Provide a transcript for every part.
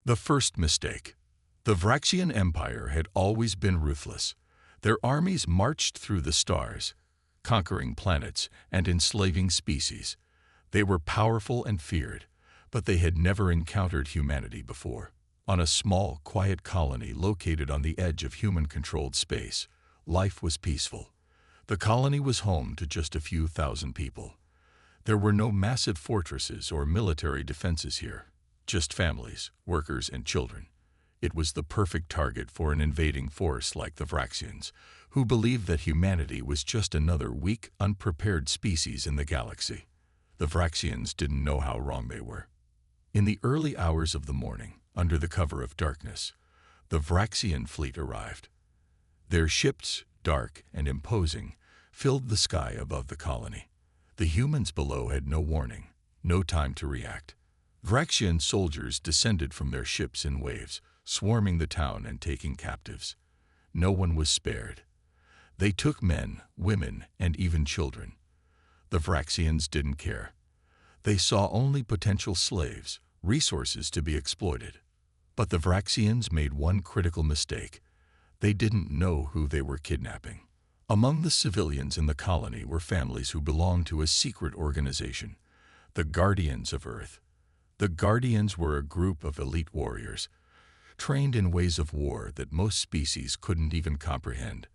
The first mistake. The Vraxian Empire had always been ruthless. Their armies marched through the stars, conquering planets and enslaving species. They were powerful and feared, but they had never encountered humanity before. On a small, quiet colony located on the edge of human-controlled space, life was peaceful. The colony was home to just a few thousand people. There were no massive fortresses or military defenses here, just families, workers, and children. It was the perfect target for an invading force like the Vraxians, who believed that humanity was just another weak, unprepared species in the galaxy. The Vraxians didn't know how wrong they were. In the early hours of the morning, under the cover of darkness, the Vraxian fleet arrived. Their ships, dark and imposing, filled the sky above the colony. The humans below had no warning, no time to react. Vraxian soldiers descended from their ships in waves, swarming the town and taking captives. No one was spared. They took men, women, and even children. The Vraxians didn't care. They saw only potential slaves, resources to be exploited. But the Vraxians made one critical mistake. They didn't know who they were kidnapping. Among the civilians in the colony were families who belonged to a secret organization, the Guardians of Earth. The Guardians were a group of elite warriors, trained in ways of war that most species couldn't even comprehend.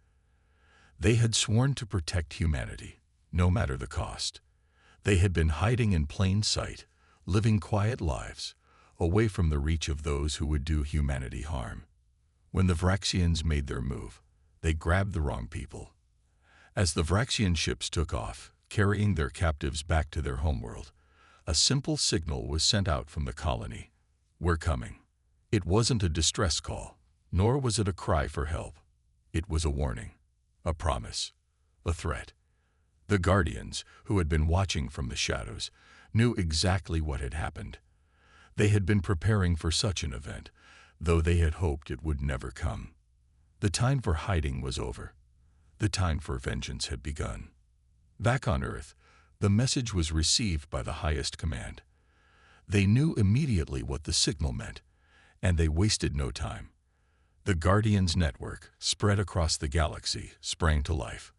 They had sworn to protect humanity, no matter the cost. They had been hiding in plain sight, living quiet lives, away from the reach of those who would do humanity harm. When the Vraxians made their move, they grabbed the wrong people. As the Vraxian ships took off, carrying their captives back to their homeworld, a simple signal was sent out from the colony. "We're coming." It wasn't a distress call, nor was it a cry for help. It was a warning, a promise, a threat. The Guardians, who had been watching from the shadows, knew exactly what had happened. They had been preparing for such an event, though they had hoped it would never come. The time for hiding was over. The time for vengeance had begun. Back on Earth, the message was received by the highest command. They knew immediately what the signal meant, and they wasted no time. The Guardians' network, spread across the galaxy, sprang to life.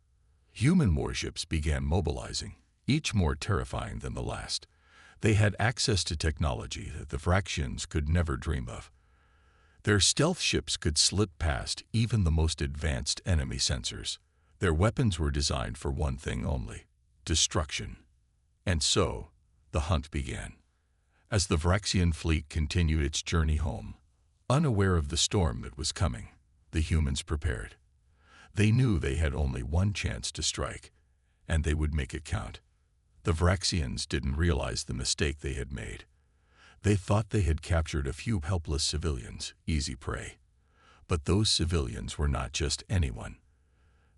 Human warships began mobilizing, each more terrifying than the last. They had access to technology that the Vraxians could never dream of. Their stealth ships could slip past even the most advanced enemy sensors. Their weapons were designed for one thing only: destruction. And so, the hunt began. As the Vraxian fleet continued its journey home, unaware of the storm that was coming, the humans prepared. They knew they had only one chance to strike, and they would make it count. The Vraxians didn't realize the mistake they had made. They thought they had captured a few helpless civilians, easy prey. But those civilians were not just anyone.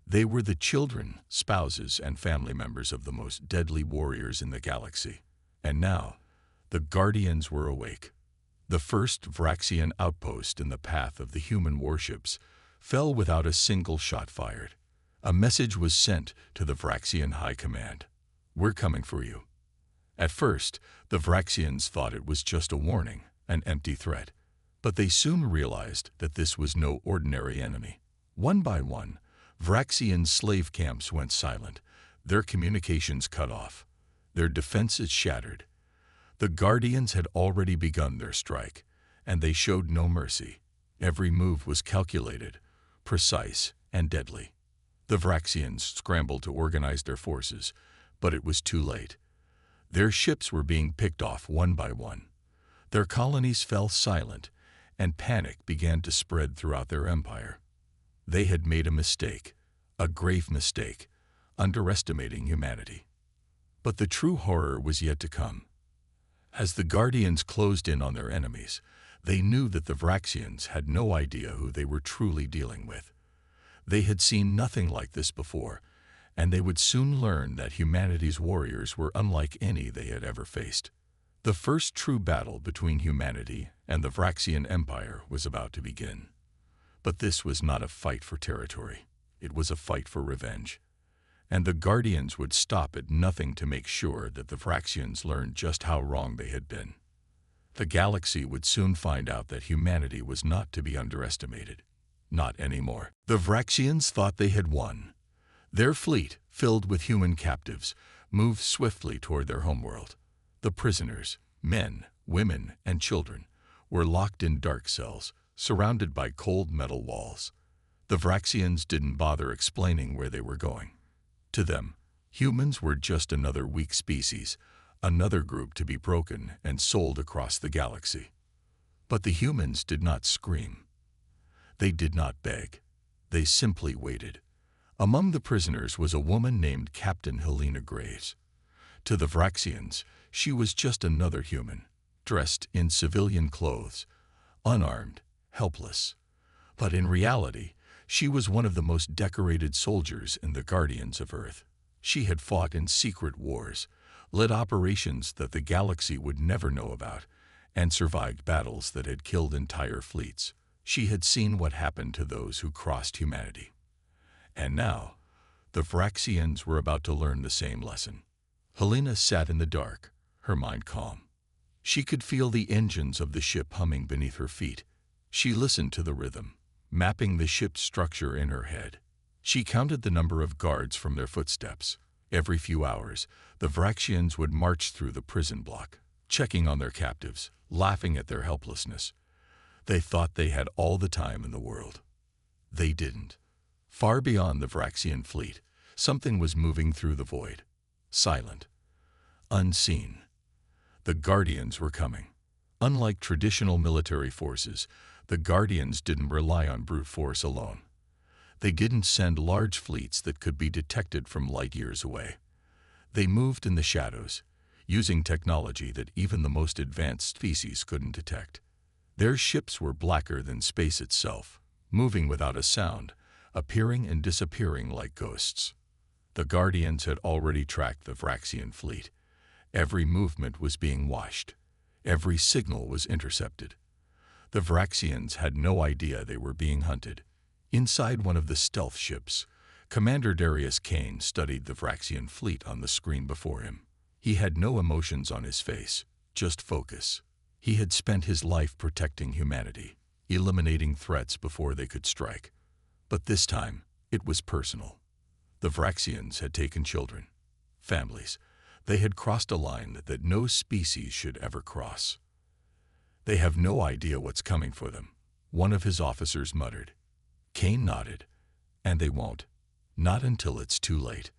They were the children, spouses, and family members of the most deadly warriors in the galaxy. And now, the Guardians were awake. The first Vraxian outpost in the path of the human warships fell without a single shot fired. A message was sent to the Vraxian High Command. "We're coming for you." At first, the Vraxians thought it was just a warning, an empty threat. But they soon realized that this was no ordinary enemy. One by one, Vraxian slave camps went silent, their communications cut off, their defenses shattered. The Guardians had already begun their strike, and they showed no mercy. Every move was calculated, precise, and deadly. The Vraxians scrambled to organize their forces, but it was too late. Their ships were being picked off one by one. Their colonies fell silent, and panic began to spread throughout their empire. They had made a mistake, a grave mistake, underestimating humanity. But the true horror was yet to come. As the Guardians closed in on their enemies, they knew that the Vraxians had no idea who they were truly dealing with. They had seen nothing like this before, and they would soon learn that humanity's warriors were unlike any they had ever faced. The first true battle between humanity and the Vraxian Empire was about to begin. But this was not a fight for territory. It was a fight for revenge. And the Guardians would stop at nothing to make sure that the Vraxians learned just how wrong they had been. The galaxy would soon find out that humanity was not to be underestimated. Not anymore. The Vraxians thought they had won. Their fleet, filled with human captives, moved swiftly toward their homeworld. The prisoners, men, women, and children, were locked in dark cells, surrounded by cold metal walls. The Vraxians didn't bother explaining where they were going. To them, humans were just another weak species, another group to be broken and sold across the galaxy. But the humans did not scream. They did not beg. They simply waited. Among the prisoners was a woman named Captain Helena Graves. To the Vraxians, she was just another human, dressed in civilian clothes, unarmed, helpless. But in reality, she was one of the most decorated soldiers in the Guardians of Earth. She had fought in secret wars, led operations that the galaxy would never know about, and survived battles that had killed entire fleets. She had seen what happened to those who crossed humanity. And now, the Vraxians were about to learn the same lesson. Helena sat in the dark, her mind calm. She could feel the engines of the ship humming beneath her feet. She listened to the rhythm, mapping the ship's structure in her head. She counted the number of guards from their footsteps. Every few hours, the Vraxians would march through the prison block, checking on their captives, laughing at their helplessness. They thought they had all the time in the world. They didn't. Far beyond the Vraxian fleet, something was moving through the void. Silent. Unseen. The Guardians were coming. Unlike traditional military forces, the Guardians didn't rely on brute force alone. They didn't send large fleets that could be detected from light years away. They moved in the shadows, using technology that even the most advanced species couldn't detect. Their ships were blacker than space itself, moving without a sound, appearing and disappearing like ghosts. The Guardians had already tracked the Vraxian fleet. Every movement was being watched. Every signal was intercepted. The Vraxians had no idea they were being hunted. Inside one of the stealth ships, Commander Darius Kane studied the Vraxian fleet on the screen before him. He had no emotions on his face, just focus. He had spent his life protecting humanity, eliminating threats before they could strike. But this time, it was personal. The Vraxians had taken children, families. They had crossed a line that no species should ever cross. They have no idea what's coming for them, one of his officers muttered. Kane nodded, and they won't. Not until it's too late.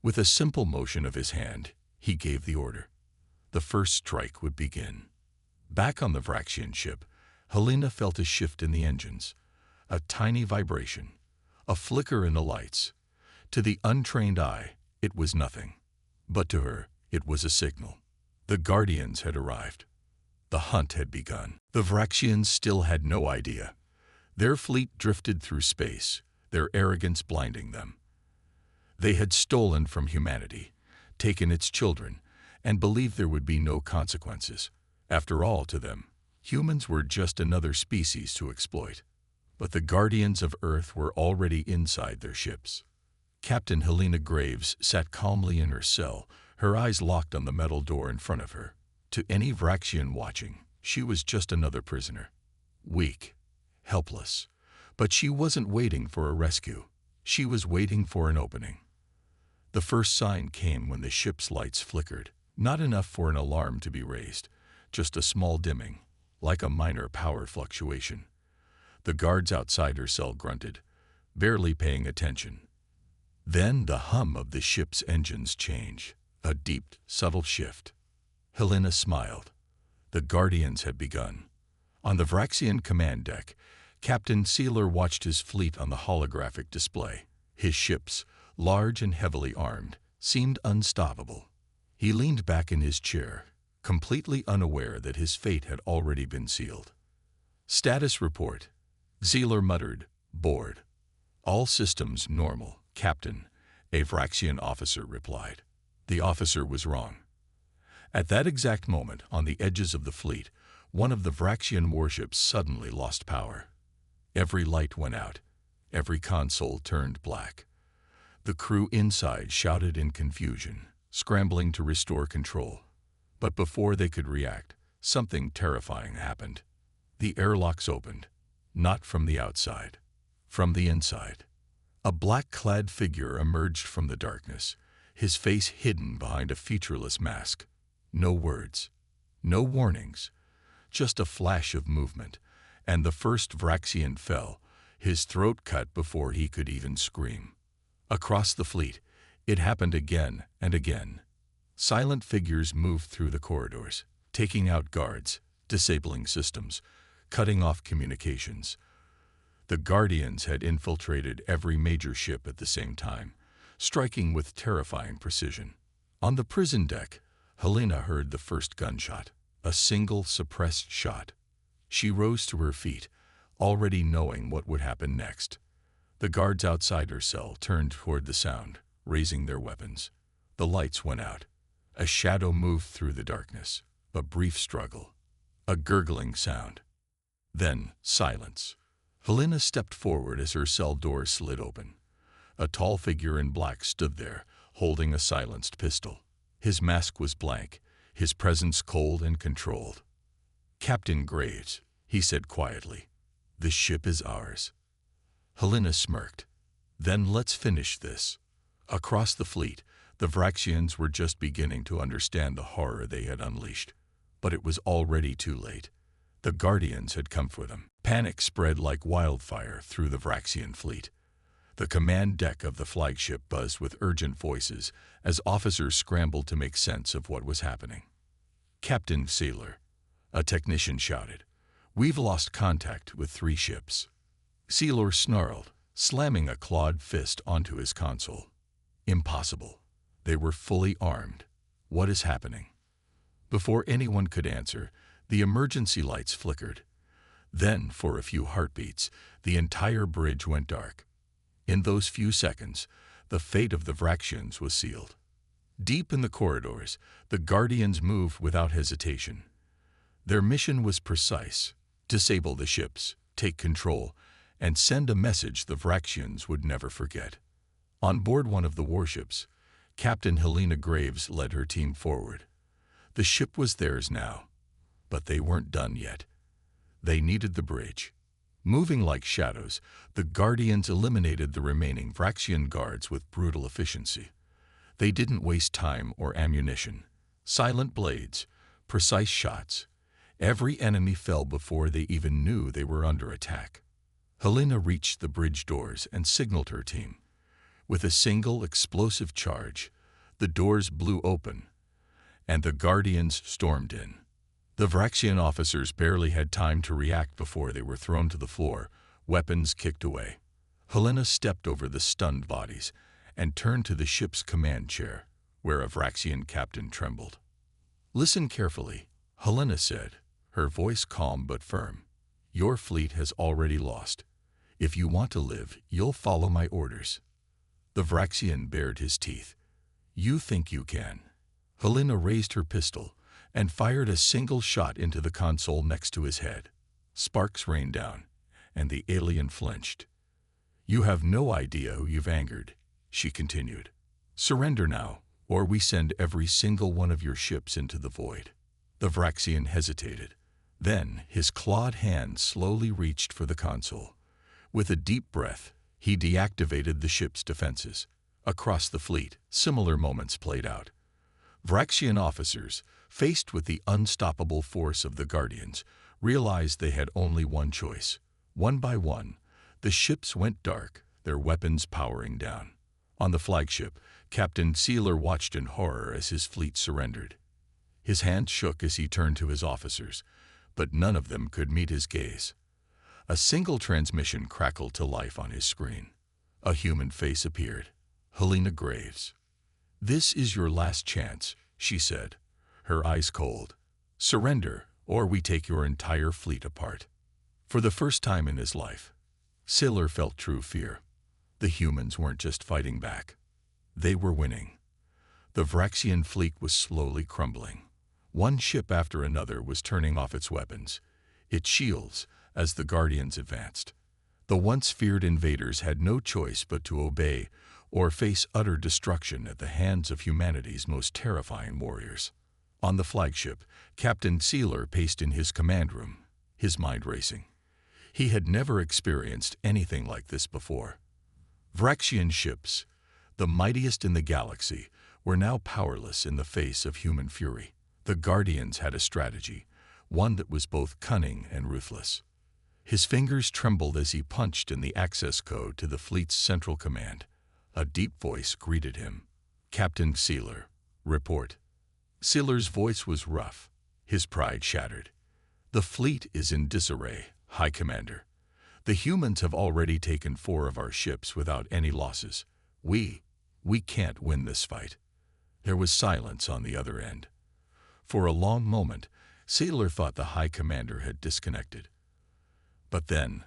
With a simple motion of his hand, he gave the order. The first strike would begin. Back on the Vraxian ship, Helena felt a shift in the engines, a tiny vibration, a flicker in the lights. To the untrained eye, it was nothing. But to her, it was a signal. The Guardians had arrived. The hunt had begun. The Vraxians still had no idea. Their fleet drifted through space, their arrogance blinding them. They had stolen from humanity, taken its children, and believed there would be no consequences. After all, to them, humans were just another species to exploit. But the Guardians of Earth were already inside their ships. Captain Helena Graves sat calmly in her cell, her eyes locked on the metal door in front of her. To any Vraxian watching, she was just another prisoner. Weak, helpless. But she wasn't waiting for a rescue. She was waiting for an opening. The first sign came when the ship's lights flickered. Not enough for an alarm to be raised, just a small dimming, like a minor power fluctuation. The guards outside her cell grunted, barely paying attention. Then the hum of the ship's engines changed, a deep, subtle shift. Helena smiled. The Guardians had begun. On the Vraxian command deck, Captain Sealer watched his fleet on the holographic display. His ships, large and heavily armed, seemed unstoppable. He leaned back in his chair, completely unaware that his fate had already been sealed. Status report. Sealer muttered, bored. All systems normal, Captain, a Vraxian officer replied. The officer was wrong. At that exact moment, on the edges of the fleet, one of the Vraxian warships suddenly lost power. Every light went out. Every console turned black. The crew inside shouted in confusion, scrambling to restore control. But before they could react, something terrifying happened. The airlocks opened, not from the outside, from the inside. A black-clad figure emerged from the darkness, his face hidden behind a featureless mask. No words, no warnings, just a flash of movement, and the first Vraxian fell, his throat cut before he could even scream. Across the fleet, it happened again and again. Silent figures moved through the corridors, taking out guards, disabling systems, cutting off communications. The Guardians had infiltrated every major ship at the same time, striking with terrifying precision. On the prison deck, Helena heard the first gunshot, a single suppressed shot. She rose to her feet, already knowing what would happen next. The guards outside her cell turned toward the sound, raising their weapons. The lights went out. A shadow moved through the darkness, a brief struggle, a gurgling sound. Then silence. Helena stepped forward as her cell door slid open. A tall figure in black stood there, holding a silenced pistol. His mask was blank, his presence cold and controlled. "Captain Graves," he said quietly, "the ship is ours." Helena smirked. "Then let's finish this." Across the fleet, the Vraxians were just beginning to understand the horror they had unleashed. But it was already too late. The Guardians had come for them. Panic spread like wildfire through the Vraxian fleet. The command deck of the flagship buzzed with urgent voices as officers scrambled to make sense of what was happening. "Captain Sealer," a technician shouted, "we've lost contact with 3 ships." Sealer snarled, slamming a clawed fist onto his console. "Impossible. They were fully armed. What is happening?" Before anyone could answer, the emergency lights flickered. Then, for a few heartbeats, the entire bridge went dark. In those few seconds, the fate of the Vraxians was sealed. Deep in the corridors, the Guardians moved without hesitation. Their mission was precise: disable the ships, take control, and send a message the Vraxians would never forget. On board one of the warships, Captain Helena Graves led her team forward. The ship was theirs now, but they weren't done yet. They needed the bridge. Moving like shadows, the Guardians eliminated the remaining Vraxian guards with brutal efficiency. They didn't waste time or ammunition. Silent blades, precise shots. Every enemy fell before they even knew they were under attack. Helena reached the bridge doors and signaled her team. With a single explosive charge, the doors blew open, and the Guardians stormed in. The Vraxian officers barely had time to react before they were thrown to the floor, weapons kicked away. Helena stepped over the stunned bodies and turned to the ship's command chair, where a Vraxian captain trembled. "Listen carefully," Helena said, her voice calm but firm. "Your fleet has already lost. If you want to live, you'll follow my orders." The Vraxian bared his teeth. "You think you can?" Helena raised her pistol and fired a single shot into the console next to his head. Sparks rained down, and the alien flinched. "You have no idea who you've angered," she continued. "Surrender now, or we send every single one of your ships into the void." The Vraxian hesitated. Then his clawed hand slowly reached for the console. With a deep breath, he deactivated the ship's defenses. Across the fleet, similar moments played out. Vraxian officers, faced with the unstoppable force of the Guardians, realized they had only one choice. One by one, the ships went dark, their weapons powering down. On the flagship, Captain Sealer watched in horror as his fleet surrendered. His hand shook as he turned to his officers, but none of them could meet his gaze. A single transmission crackled to life on his screen. A human face appeared. Helena Graves. "This is your last chance," she said, her eyes cold. "Surrender, or we take your entire fleet apart." For the first time in his life, Sealer felt true fear. The humans weren't just fighting back. They were winning. The Vraxian fleet was slowly crumbling. One ship after another was turning off its weapons, its shields, as the Guardians advanced. The once feared invaders had no choice but to obey or face utter destruction at the hands of humanity's most terrifying warriors. On the flagship, Captain Sealer paced in his command room, his mind racing. He had never experienced anything like this before. Vraxian ships, the mightiest in the galaxy, were now powerless in the face of human fury. The Guardians had a strategy, one that was both cunning and ruthless. His fingers trembled as he punched in the access code to the fleet's central command. A deep voice greeted him. "Captain Sealer, report." Sealer's voice was rough, his pride shattered. "The fleet is in disarray, High Commander. The humans have already taken 4 of our ships without any losses. We can't win this fight." There was silence on the other end. For a long moment, Sealer thought the High Commander had disconnected. But then,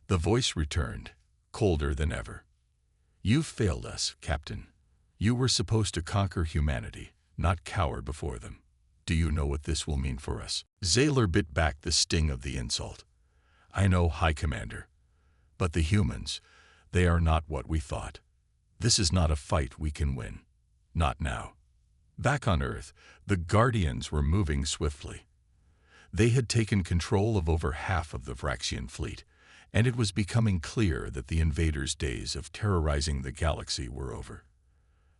the voice returned, colder than ever. "You've failed us, Captain. You were supposed to conquer humanity, not cower before them. Do you know what this will mean for us?" Sealer bit back the sting of the insult. "I know, High Commander. But the humans, they are not what we thought. This is not a fight we can win. Not now." Back on Earth, the Guardians were moving swiftly. They had taken control of over half of the Vraxian fleet, and it was becoming clear that the invaders' days of terrorizing the galaxy were over.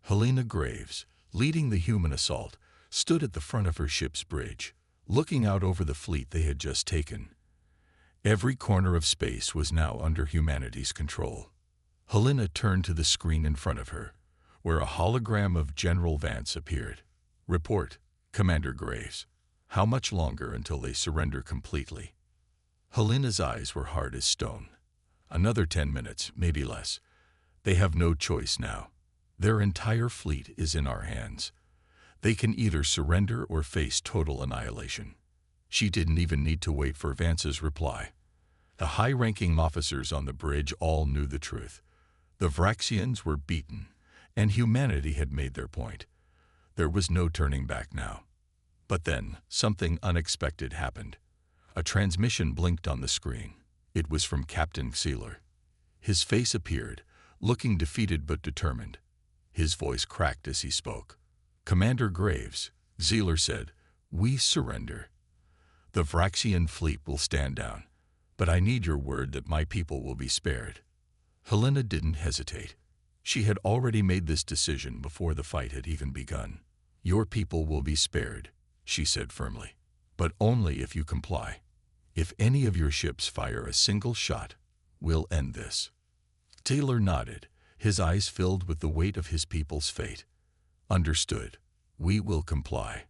Helena Graves, leading the human assault, stood at the front of her ship's bridge, looking out over the fleet they had just taken. Every corner of space was now under humanity's control. Helena turned to the screen in front of her, where a hologram of General Vance appeared. "Report, Commander Graves. How much longer until they surrender completely?" Helena's eyes were hard as stone. "Another 10 minutes, maybe less. They have no choice now. Their entire fleet is in our hands. They can either surrender or face total annihilation." She didn't even need to wait for Vance's reply. The high-ranking officers on the bridge all knew the truth. The Vraxians were beaten, and humanity had made their point. There was no turning back now. But then, something unexpected happened. A transmission blinked on the screen. It was from Captain Sealer. His face appeared, looking defeated but determined. His voice cracked as he spoke. "Commander Graves," Sealer said, "we surrender. The Vraxian fleet will stand down, but I need your word that my people will be spared." Helena didn't hesitate. She had already made this decision before the fight had even begun. "Your people will be spared," she said firmly, "but only if you comply. If any of your ships fire a single shot, we'll end this." Taylor nodded, his eyes filled with the weight of his people's fate. "Understood. We will comply."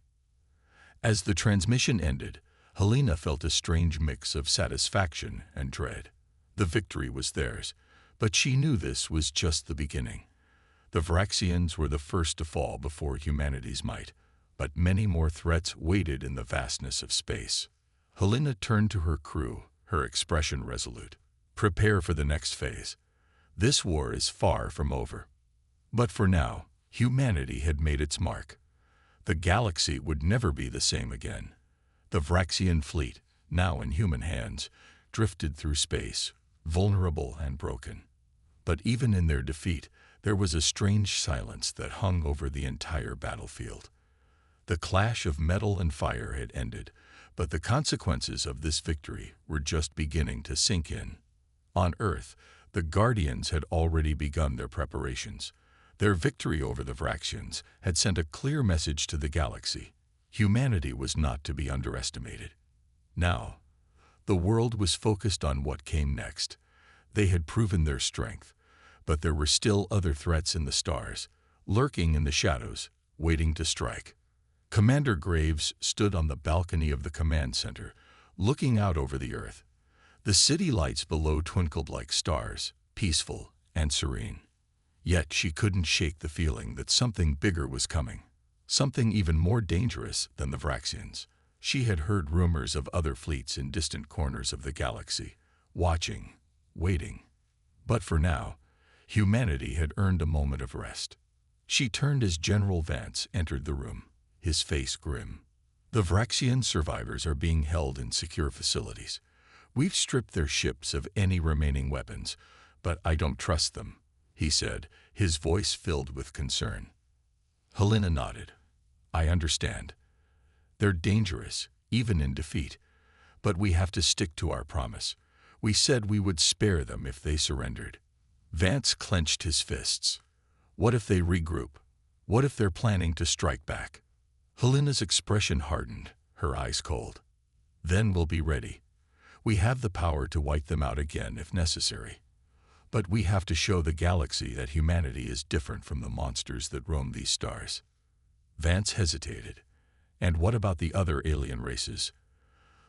As the transmission ended, Helena felt a strange mix of satisfaction and dread. The victory was theirs, but she knew this was just the beginning. The Vraxians were the first to fall before humanity's might, but many more threats waited in the vastness of space. Helena turned to her crew, her expression resolute. "Prepare for the next phase. This war is far from over." But for now, humanity had made its mark. The galaxy would never be the same again. The Vraxian fleet, now in human hands, drifted through space, vulnerable and broken. But even in their defeat, there was a strange silence that hung over the entire battlefield. The clash of metal and fire had ended, but the consequences of this victory were just beginning to sink in. On Earth, the Guardians had already begun their preparations. Their victory over the Vraxians had sent a clear message to the galaxy. Humanity was not to be underestimated. Now, the world was focused on what came next. They had proven their strength, but there were still other threats in the stars, lurking in the shadows, waiting to strike. Commander Graves stood on the balcony of the command center, looking out over the Earth. The city lights below twinkled like stars, peaceful and serene. Yet she couldn't shake the feeling that something bigger was coming. Something even more dangerous than the Vraxians. She had heard rumors of other fleets in distant corners of the galaxy, watching, waiting. But for now, humanity had earned a moment of rest. She turned as General Vance entered the room, his face grim. "The Vraxian survivors are being held in secure facilities. We've stripped their ships of any remaining weapons, but I don't trust them," he said, his voice filled with concern. Helena nodded. "I understand. They're dangerous, even in defeat. But we have to stick to our promise. We said we would spare them if they surrendered. Vance clenched his fists. What if they regroup? What if they're planning to strike back? Helena's expression hardened, her eyes cold. Then we'll be ready. We have the power to wipe them out again if necessary. But we have to show the galaxy that humanity is different from the monsters that roam these stars. Vance hesitated. And what about the other alien races?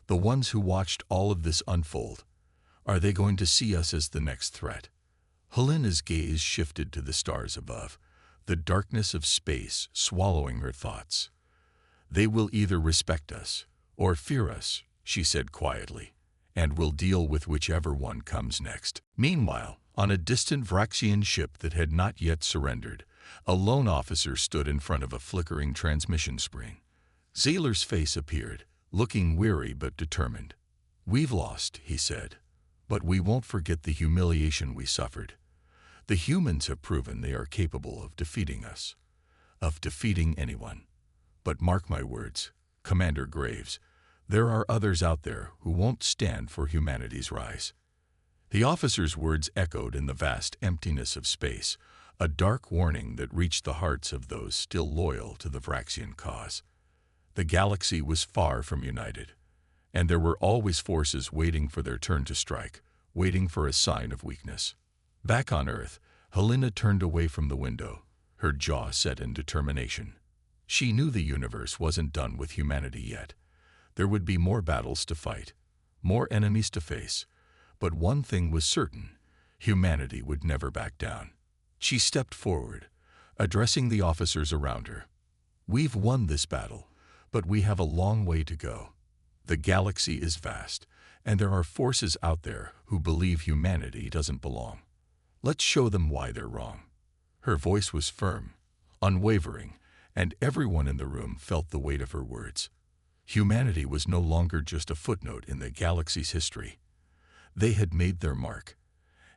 The ones who watched all of this unfold? Are they going to see us as the next threat? Helena's gaze shifted to the stars above, the darkness of space swallowing her thoughts. They will either respect us or fear us, she said quietly, and we'll deal with whichever one comes next. Meanwhile, on a distant Vraxian ship that had not yet surrendered, a lone officer stood in front of a flickering transmission screen. Zayler's face appeared, looking weary but determined. We've lost, he said, but we won't forget the humiliation we suffered. The humans have proven they are capable of defeating us, of defeating anyone. But mark my words, Commander Graves, there are others out there who won't stand for humanity's rise. The officer's words echoed in the vast emptiness of space, a dark warning that reached the hearts of those still loyal to the Vraxian cause. The galaxy was far from united, and there were always forces waiting for their turn to strike, waiting for a sign of weakness. Back on Earth, Helena turned away from the window, her jaw set in determination. She knew the universe wasn't done with humanity yet. There would be more battles to fight, more enemies to face, but one thing was certain: humanity would never back down. She stepped forward, addressing the officers around her. We've won this battle, but we have a long way to go. The galaxy is vast, and there are forces out there who believe humanity doesn't belong. Let's show them why they're wrong. Her voice was firm, unwavering, and everyone in the room felt the weight of her words. Humanity was no longer just a footnote in the galaxy's history. They had made their mark,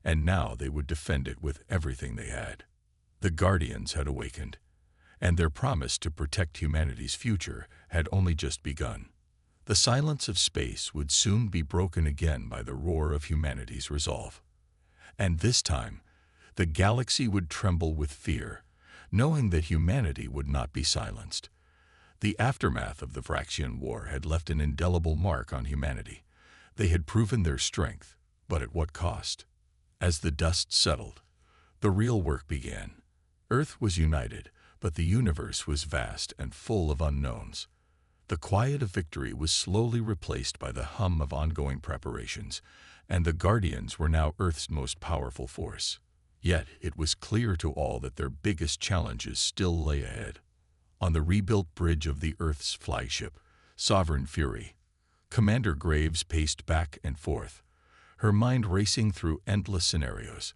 and now they would defend it with everything they had. The Guardians had awakened, and their promise to protect humanity's future had only just begun. The silence of space would soon be broken again by the roar of humanity's resolve. And this time, the galaxy would tremble with fear, knowing that humanity would not be silenced. The aftermath of the Vraxian War had left an indelible mark on humanity. They had proven their strength, but at what cost? As the dust settled, the real work began. Earth was united, but the universe was vast and full of unknowns. The quiet of victory was slowly replaced by the hum of ongoing preparations, and the Guardians were now Earth's most powerful force. Yet it was clear to all that their biggest challenges still lay ahead. On the rebuilt bridge of the Earth's flagship, Sovereign Fury, Commander Graves paced back and forth, her mind racing through endless scenarios.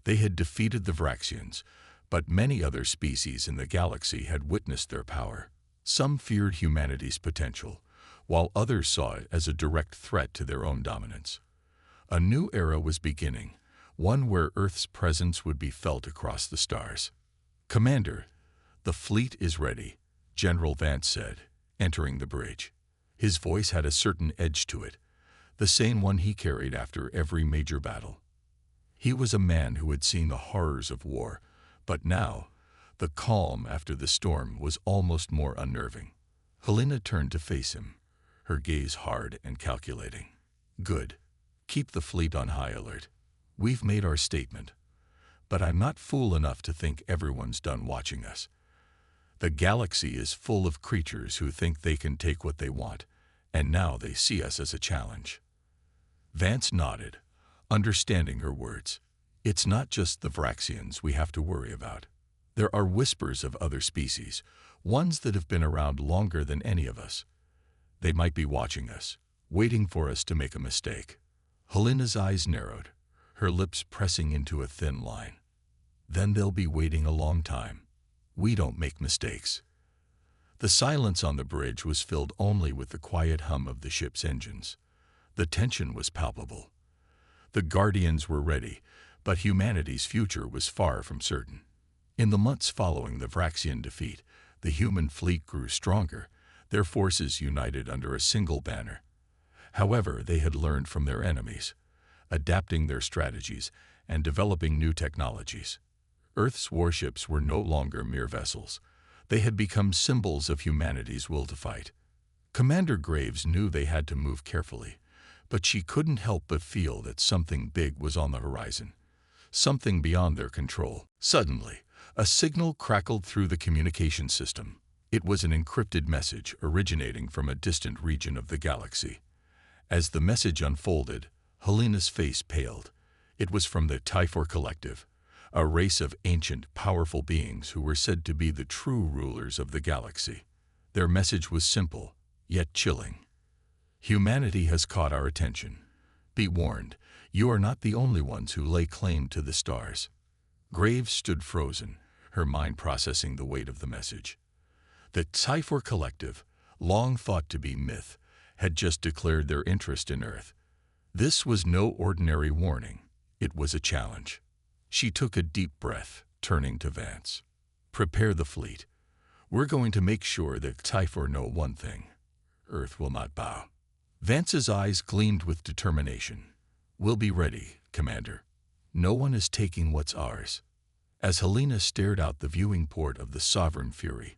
They had defeated the Vraxians, but many other species in the galaxy had witnessed their power. Some feared humanity's potential, while others saw it as a direct threat to their own dominance. A new era was beginning, one where Earth's presence would be felt across the stars. "Commander, the fleet is ready," General Vance said, entering the bridge. His voice had a certain edge to it, the same one he carried after every major battle. He was a man who had seen the horrors of war, but now, the calm after the storm was almost more unnerving. Helena turned to face him, her gaze hard and calculating. "Good. Keep the fleet on high alert. We've made our statement. But I'm not fool enough to think everyone's done watching us. The galaxy is full of creatures who think they can take what they want, and now they see us as a challenge." Vance nodded, understanding her words. "It's not just the Vraxians we have to worry about. There are whispers of other species, ones that have been around longer than any of us. They might be watching us, waiting for us to make a mistake." Helena's eyes narrowed, her lips pressing into a thin line. "Then they'll be waiting a long time. We don't make mistakes." The silence on the bridge was filled only with the quiet hum of the ship's engines. The tension was palpable. The Guardians were ready, but humanity's future was far from certain. In the months following the Vraxian defeat, the human fleet grew stronger, their forces united under a single banner. However, they had learned from their enemies, adapting their strategies and developing new technologies. Earth's warships were no longer mere vessels. They had become symbols of humanity's will to fight. Commander Graves knew they had to move carefully, but she couldn't help but feel that something big was on the horizon, something beyond their control. Suddenly, a signal crackled through the communication system. It was an encrypted message originating from a distant region of the galaxy. As the message unfolded, Helena's face paled. It was from the Typhor Collective, a race of ancient, powerful beings who were said to be the true rulers of the galaxy. Their message was simple, yet chilling. Humanity has caught our attention. Be warned, you are not the only ones who lay claim to the stars. Graves stood frozen, her mind processing the weight of the message. The Typhor Collective, long thought to be myth, had just declared their interest in Earth. This was no ordinary warning. It was a challenge. She took a deep breath, turning to Vance. Prepare the fleet. We're going to make sure that Typhor know one thing. Earth will not bow. Vance's eyes gleamed with determination. We'll be ready, Commander. No one is taking what's ours. As Helena stared out the viewing port of the Sovereign Fury,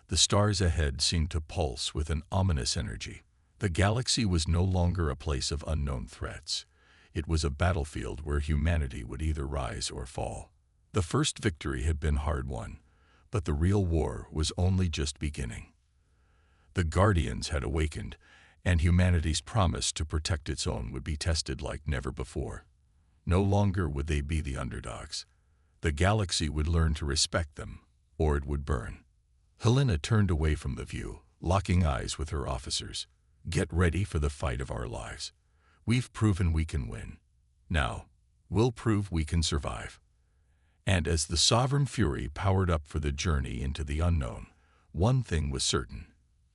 the stars ahead seemed to pulse with an ominous energy. The galaxy was no longer a place of unknown threats. It was a battlefield where humanity would either rise or fall. The first victory had been hard won, but the real war was only just beginning. The Guardians had awakened, and humanity's promise to protect its own would be tested like never before. No longer would they be the underdogs. The galaxy would learn to respect them, or it would burn. Helena turned away from the view, locking eyes with her officers. Get ready for the fight of our lives. We've proven we can win. Now, we'll prove we can survive. And as the Sovereign Fury powered up for the journey into the unknown, one thing was certain.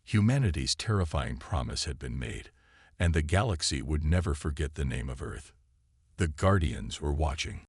Humanity's terrifying promise had been made, and the galaxy would never forget the name of Earth. The Guardians were watching.